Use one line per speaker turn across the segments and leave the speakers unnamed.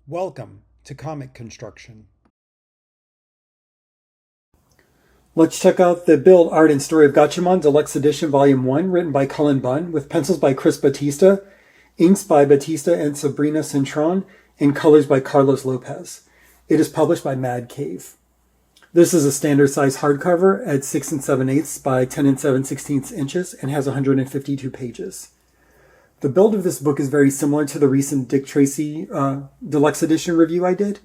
Welcome to Comic Construction. Let's check out the build, art, and story of Gatchaman Deluxe Edition Volume 1, written by Cullen Bunn, with pencils by Chris Batista, inks by Batista and Sabrina Cintron, and colors by Carlos Lopez. It is published by Mad Cave. This is a standard size hardcover at 6 7/8 by 10 7/16 inches and has 152 pages. The build of this book is very similar to the recent Dick Tracy Deluxe Edition review I did.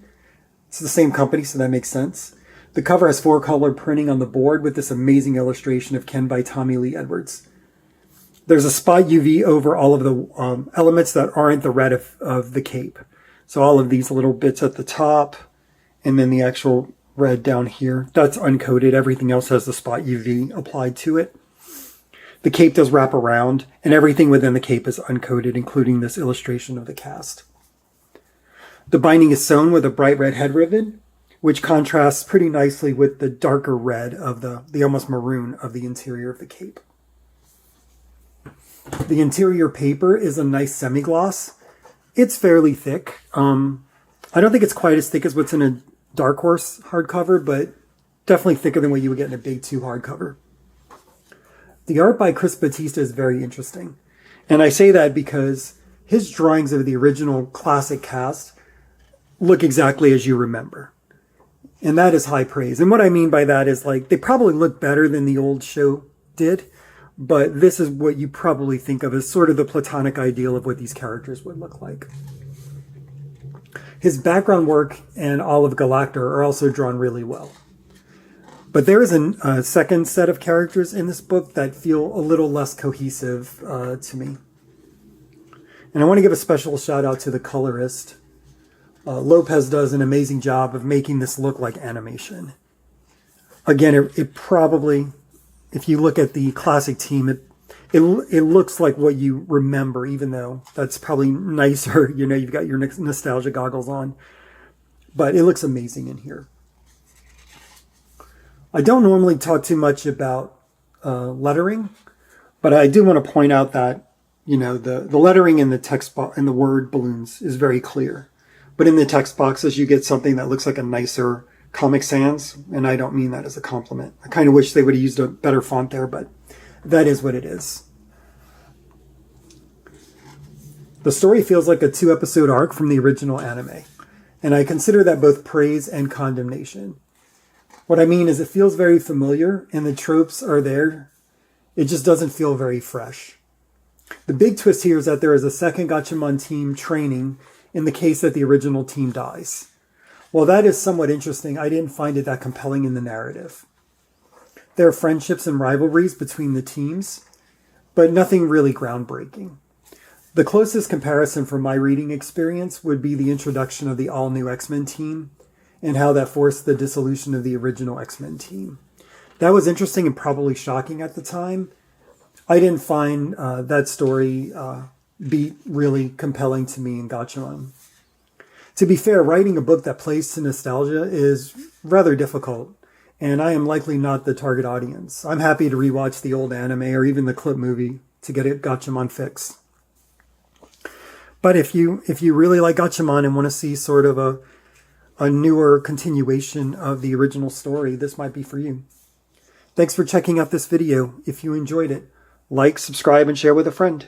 It's the same company, so that makes sense. The cover has 4-color printing on the board with this amazing illustration of Ken by Tommy Lee Edwards. There's a spot UV over all of the elements that aren't the red of the cape. So all of these little bits at the top, and then the actual red down here, that's uncoated. Everything else has the spot UV applied to it. The cape does wrap around, and everything within the cape is uncoated, including this illustration of the cast. The binding is sewn with a bright red head ribbon, which contrasts pretty nicely with the darker red of the almost maroon of the interior of the cape. The interior paper is a nice semi-gloss. It's fairly thick. I don't think it's quite as thick as what's in a Dark Horse hardcover, but definitely thicker than what you would get in a Big 2 hardcover. The art by Chris Batista is very interesting. And I say that because his drawings of the original classic cast look exactly as you remember. And that is high praise. And what I mean by that is, like, they probably look better than the old show did, but this is what you probably think of as sort of the platonic ideal of what these characters would look like. His background work and all of Galactic are also drawn really well. But there is a second set of characters in this book that feel a little less cohesive to me. And I want to give a special shout out to the colorist. Lopez does an amazing job of making this look like animation. Again, it probably, if you look at the classic team, it looks like what you remember, even though that's probably nicer. You know, you've got your nostalgia goggles on. But it looks amazing in here. I don't normally talk too much about lettering, but I do want to point out that, you know, the lettering in the text box and the word balloons is very clear. But in the text boxes, you get something that looks like a nicer Comic Sans, and I don't mean that as a compliment. I kind of wish they would have used a better font there, but that is what it is. The story feels like a 2-episode arc from the original anime, and I consider that both praise and condemnation. What I mean is it feels very familiar, and the tropes are there. It just doesn't feel very fresh. The big twist here is that there is a second Gatchaman team training in the case that the original team dies. While that is somewhat interesting, I didn't find it that compelling in the narrative. There are friendships and rivalries between the teams, but nothing really groundbreaking. The closest comparison from my reading experience would be the introduction of the all-new X-Men team and how that forced the dissolution of the original X-Men team. That was interesting and probably shocking at the time. I didn't find that story be really compelling to me in Gatchaman. To be fair, writing a book that plays to nostalgia is rather difficult, and I am likely not the target audience. I'm happy to rewatch the old anime or even the clip movie to get it Gatchaman fix. But if you really like Gatchaman and want to see sort of a newer continuation of the original story, this might be for you. Thanks for checking out this video. If you enjoyed it, like, subscribe, and share with a friend.